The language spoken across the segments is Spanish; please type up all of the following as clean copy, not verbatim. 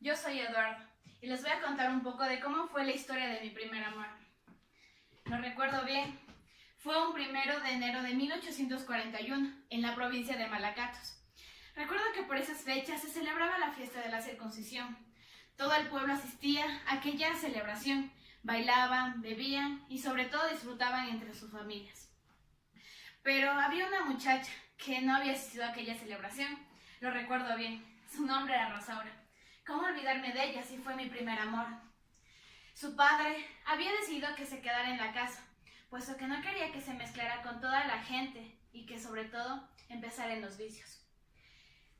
Yo soy Eduardo y les voy a contar un poco de cómo fue la historia de mi primer amor. Lo recuerdo bien, fue un 1 de enero de 1841 en la provincia de Malacatos. Recuerdo que por esas fechas se celebraba la fiesta de la circuncisión. Todo el pueblo asistía a aquella celebración, bailaban, bebían y sobre todo disfrutaban entre sus familias. Pero había una muchacha que no había asistido a aquella celebración, lo recuerdo bien, su nombre era Rosaura. ¿Cómo olvidarme de ella si fue mi primer amor? Su padre había decidido que se quedara en la casa, puesto que no quería que se mezclara con toda la gente y que sobre todo empezara en los vicios.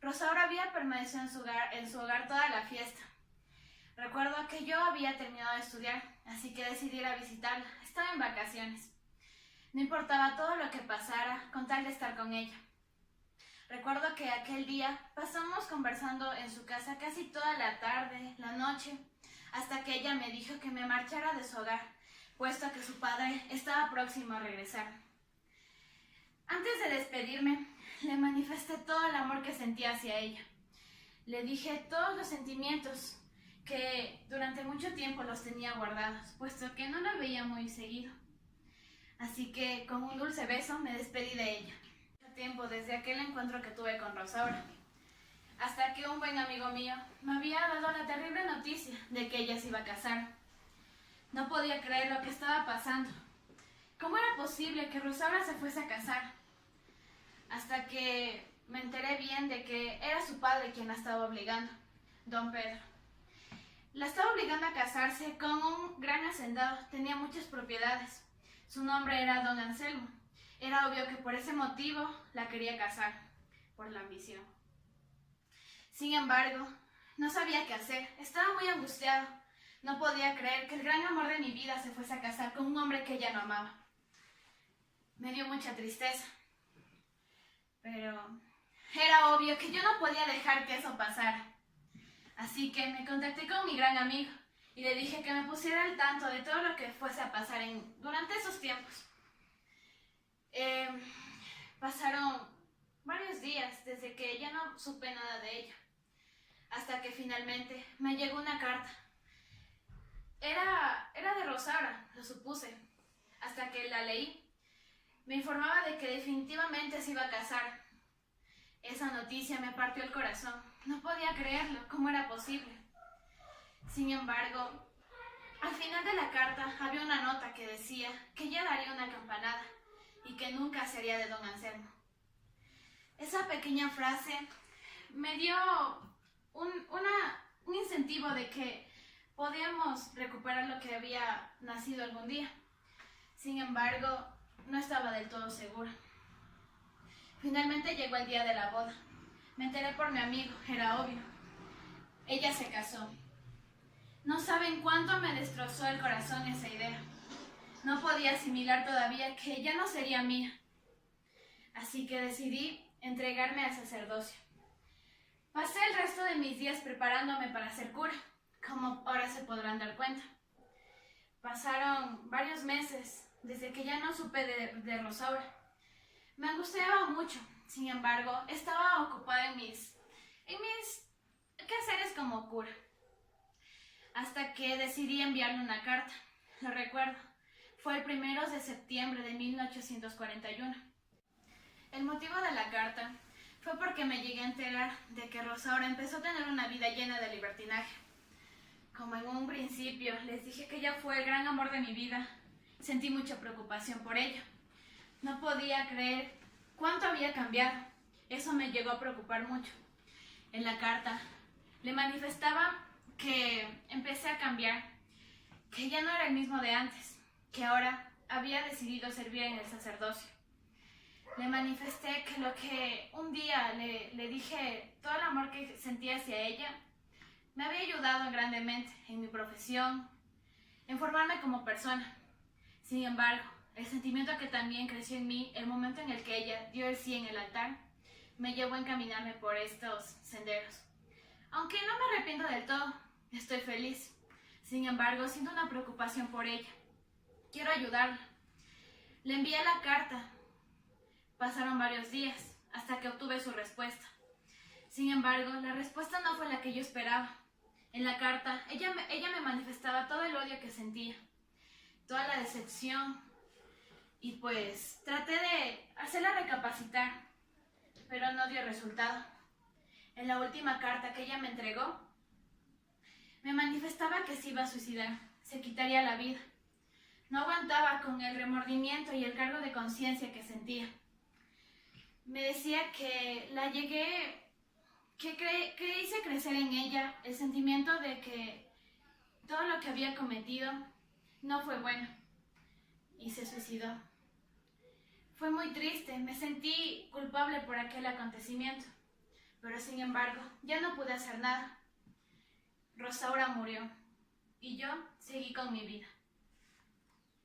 Rosaura había permanecido en su hogar toda la fiesta. Recuerdo que yo había terminado de estudiar, así que decidí ir a visitarla. Estaba en vacaciones. No importaba todo lo que pasara con tal de estar con ella. Recuerdo que aquel día pasamos conversando en su casa casi toda la tarde, la noche, hasta que ella me dijo que me marchara de su hogar, puesto que su padre estaba próximo a regresar. Antes de despedirme, le manifesté todo el amor que sentía hacia ella. Le dije todos los sentimientos que durante mucho tiempo los tenía guardados, puesto que no la veía muy seguido. Así que con un dulce beso me despedí de ella. Tiempo desde aquel encuentro que tuve con Rosaura, hasta que un buen amigo mío me había dado la terrible noticia de que ella se iba a casar. No podía creer lo que estaba pasando. ¿Cómo era posible que Rosaura se fuese a casar? Hasta que me enteré bien de que era su padre quien la estaba obligando, don Pedro. La estaba obligando a casarse con un gran hacendado, tenía muchas propiedades. Su nombre era don Anselmo. Era obvio que por ese motivo la quería casar, por la ambición. Sin embargo, no sabía qué hacer, estaba muy angustiado. No podía creer que el gran amor de mi vida se fuese a casar con un hombre que ella no amaba. Me dio mucha tristeza, pero era obvio que yo no podía dejar que eso pasara. Así que me contacté con mi gran amigo y le dije que me pusiera al tanto de todo lo que fuese a pasar durante esos tiempos. Pasaron varios días desde que ya no supe nada de ella, hasta que finalmente me llegó una carta. Era de Rosaura, lo supuse, hasta que la leí. Me informaba de que definitivamente se iba a casar. Esa noticia me partió el corazón. No podía creerlo, ¿cómo era posible? Sin embargo, al final de la carta había una nota que decía que ella daría una campanada y que nunca sería de don Anselmo. Esa pequeña frase me dio un incentivo de que podíamos recuperar lo que había nacido algún día. Sin embargo, no estaba del todo segura. Finalmente llegó el día de la boda. Me enteré por mi amigo, era obvio. Ella se casó. No saben cuánto me destrozó el corazón esa idea. No podía asimilar todavía que ella no sería mía. Así que decidí entregarme al sacerdocio. Pasé el resto de mis días preparándome para ser cura, como ahora se podrán dar cuenta. Pasaron varios meses desde que ya no supe de Rosaura. Me angustiaba mucho, sin embargo, estaba ocupada en mis quehaceres como cura. Hasta que decidí enviarle una carta. Lo recuerdo. Fue el 1 de septiembre de 1841. El motivo de la carta fue porque me llegué a enterar de que Rosaura empezó a tener una vida llena de libertinaje. Como en un principio les dije que ella fue el gran amor de mi vida, sentí mucha preocupación por ella. No podía creer cuánto había cambiado. Eso me llegó a preocupar mucho. En la carta le manifestaba que empecé a cambiar, que ya no era el mismo de antes, que ahora había decidido servir en el sacerdocio. Le manifesté que lo que un día le dije, todo el amor que sentía hacia ella, me había ayudado grandemente en mi profesión, en formarme como persona. Sin embargo, el sentimiento que también creció en mí, el momento en el que ella dio el sí en el altar, me llevó a encaminarme por estos senderos. Aunque no me arrepiento del todo, estoy feliz. Sin embargo, siento una preocupación por ella. Quiero ayudarla. Le envié la carta. Pasaron varios días hasta que obtuve su respuesta. Sin embargo, la respuesta no fue la que yo esperaba. En la carta, ella me manifestaba todo el odio que sentía, toda la decepción, y pues traté de hacerla recapacitar, pero no dio resultado. En la última carta que ella me entregó, me manifestaba que se iba a suicidar, se quitaría la vida. No aguantaba con el remordimiento y el cargo de conciencia que sentía. Me decía que la llegué, que hice crecer en ella el sentimiento de que todo lo que había cometido no fue bueno, y se suicidó. Fue muy triste, me sentí culpable por aquel acontecimiento, pero sin embargo, ya no pude hacer nada. Rosaura murió, y yo seguí con mi vida.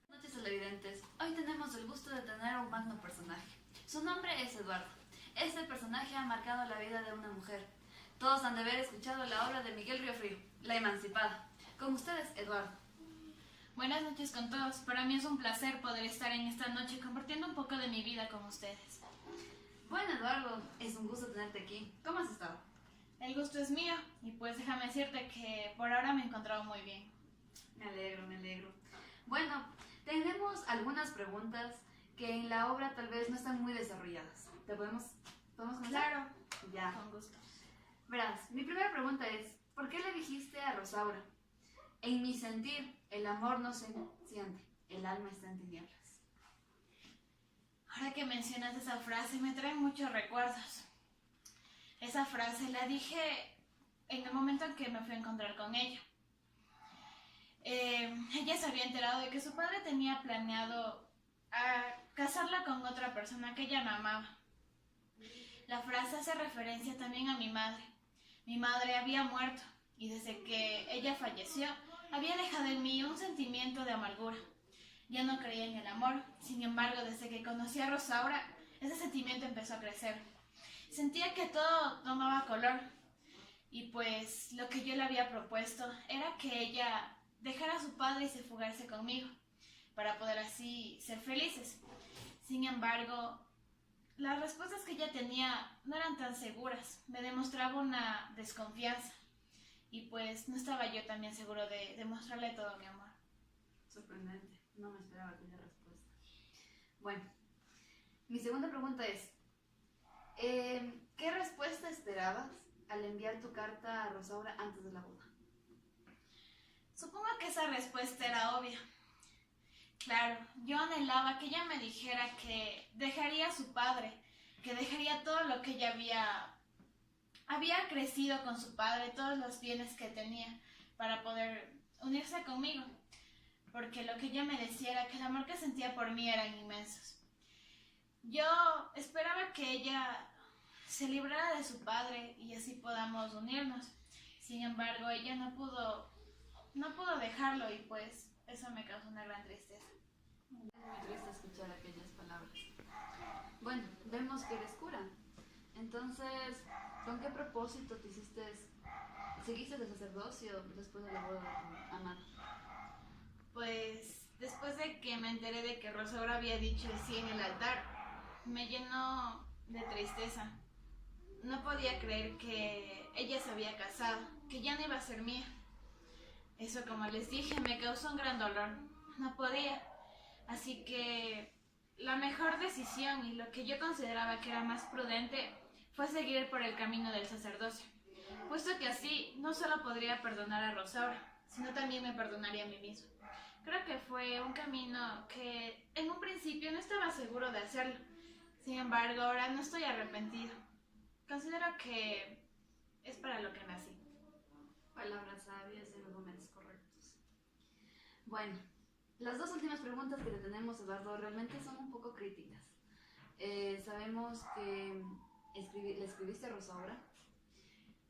Buenas noches, televidentes. Hoy tenemos el gusto de tener a un magno personaje. Su nombre es Eduardo. Este personaje ha marcado la vida de una mujer. Todos han de haber escuchado la obra de Miguel Riofrío, La Emancipada. Con ustedes, Eduardo. Buenas noches con todos. Para mí es un placer poder estar en esta noche compartiendo un poco de mi vida con ustedes. Bueno, Eduardo, es un gusto tenerte aquí. ¿Cómo has estado? El gusto es mío, y pues déjame decirte que por ahora me he encontrado muy bien. Me alegro, me alegro. Bueno, tenemos algunas preguntas que en la obra tal vez no están muy desarrolladas. ¿Podemos comenzar? Claro, Ya. con gusto. Verás, mi primera pregunta es, ¿por qué le dijiste a Rosaura? En mi sentir, el amor no se siente, el alma está en tinieblas. Ahora que mencionas esa frase me trae muchos recuerdos. Esa frase la dije en el momento en que me fui a encontrar con ella. Ella se había enterado de que su padre tenía planeado casarla con otra persona que ella no amaba. La frase hace referencia también a mi madre. Mi madre había muerto, y desde que ella falleció, había dejado en mí un sentimiento de amargura. Ya no creía en el amor, sin embargo, desde que conocí a Rosaura, ese sentimiento empezó a crecer. Sentía que todo tomaba color, y pues lo que yo le había propuesto era que ella dejara a su padre y se fugase conmigo, para poder así ser felices. Sin embargo, las respuestas que ella tenía no eran tan seguras, me demostraba una desconfianza, y pues no estaba yo también seguro de demostrarle todo mi amor. Sorprendente, no me esperaba aquella respuesta. Bueno, mi segunda pregunta es, ¿qué respuesta esperabas al enviar tu carta a Rosaura antes de la boda? Supongo que esa respuesta era obvia. Claro, yo anhelaba que ella me dijera que dejaría a su padre, que dejaría todo lo que ella había crecido con su padre, todos los bienes que tenía, para poder unirse conmigo, porque lo que ella me decía era que el amor que sentía por mí eran inmensos. Yo esperaba que ella se librara de su padre y así podamos unirnos. Sin embargo, ella no pudo dejarlo, y pues eso me causó una gran tristeza. Es muy triste escuchar aquellas palabras. Bueno, vemos que eres cura. Entonces, ¿con qué propósito seguiste el sacerdocio después de la boda de tu amada? Pues después de que me enteré de que Rosaura había dicho el sí en el altar, me llenó de tristeza. No podía creer que ella se había casado, que ya no iba a ser mía. Eso, como les dije, me causó un gran dolor. No podía. Así que la mejor decisión, y lo que yo consideraba que era más prudente, fue seguir por el camino del sacerdocio, puesto que así no solo podría perdonar a Rosaura, sino también me perdonaría a mí mismo. Creo que fue un camino que en un principio no estaba seguro de hacerlo. Sin embargo, ahora no estoy arrepentido. Considero que es para lo que nací. Palabras sabias en los momentos correctos. Bueno, las dos últimas preguntas que le tenemos, Eduardo, realmente son un poco críticas. Sabemos que le escribiste a Rosaura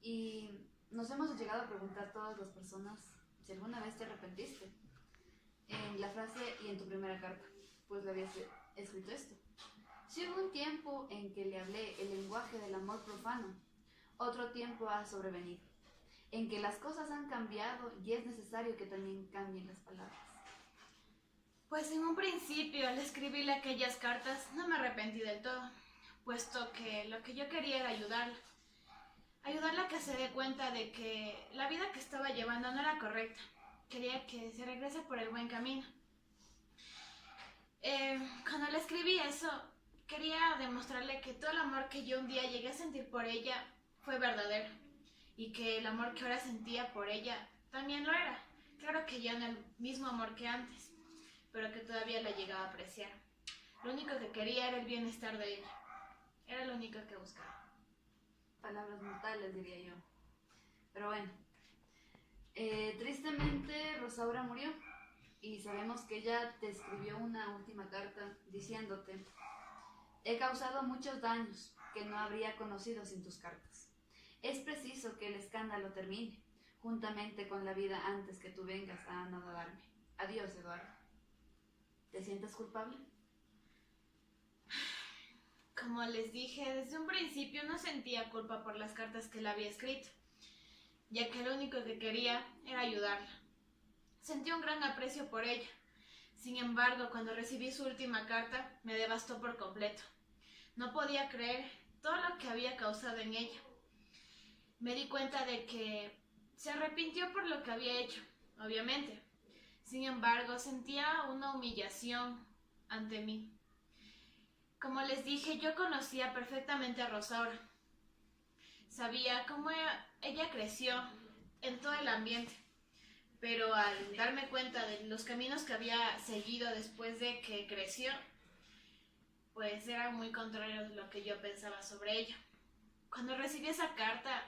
y nos hemos llegado a preguntar todas las personas si alguna vez te arrepentiste. En la frase y en tu primera carta, pues le habías escrito esto. Si hubo un tiempo en que le hablé el lenguaje del amor profano, otro tiempo ha sobrevenido, en que las cosas han cambiado y es necesario que también cambien las palabras. Pues en un principio al escribirle aquellas cartas no me arrepentí del todo, puesto que lo que yo quería era ayudarla. ayudarla a que se dé cuenta de que la vida que estaba llevando no era correcta. Quería que se regrese por el buen camino. Cuando le escribí eso, quería demostrarle que todo el amor que yo un día llegué a sentir por ella fue verdadero y que el amor que ahora sentía por ella también lo era. Claro que ya no el mismo amor que antes, pero que todavía la llegaba a apreciar. Lo único que quería era el bienestar de ella. Era lo único que buscaba. Palabras mortales, diría yo. Pero bueno, tristemente Rosaura murió y sabemos que ella te escribió una última carta diciéndote: he causado muchos daños que no habría conocido sin tus cartas. Es preciso que el escándalo termine, juntamente con la vida, antes que tú vengas a anodarme. Adiós, Eduardo. ¿Te sientes culpable? Como les dije, desde un principio no sentía culpa por las cartas que le había escrito, ya que lo único que quería era ayudarla. Sentí un gran aprecio por ella. Sin embargo, cuando recibí su última carta, me devastó por completo. No podía creer todo lo que había causado en ella. Me di cuenta de que se arrepintió por lo que había hecho, obviamente. Sin embargo, sentía una humillación ante mí. Como les dije, yo conocía perfectamente a Rosaura. Sabía cómo ella creció en todo el ambiente, pero al darme cuenta de los caminos que había seguido después de que creció, pues era muy contrario a lo que yo pensaba sobre ella. Cuando recibí esa carta,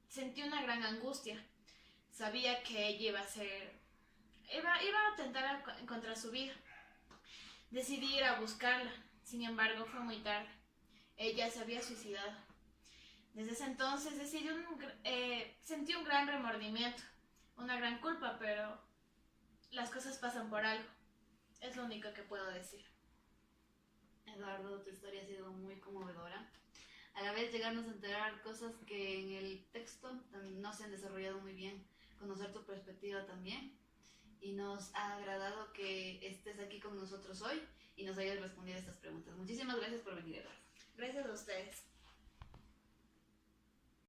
sentí una gran angustia. Sabía que ella iba a atentar contra su vida. Decidí ir a buscarla. Sin embargo, fue muy tarde. Ella se había suicidado. Desde ese entonces sentí un gran remordimiento, una gran culpa, pero las cosas pasan por algo. Es lo único que puedo decir. Eduardo, tu historia ha sido muy conmovedora. A la vez llegarnos a enterar cosas que en el texto no se han desarrollado muy bien, conocer tu perspectiva también. Y nos ha agradado que estés aquí con nosotros hoy y nos hayas respondido a estas preguntas. Muchísimas gracias por venir, Eduardo. Gracias a ustedes.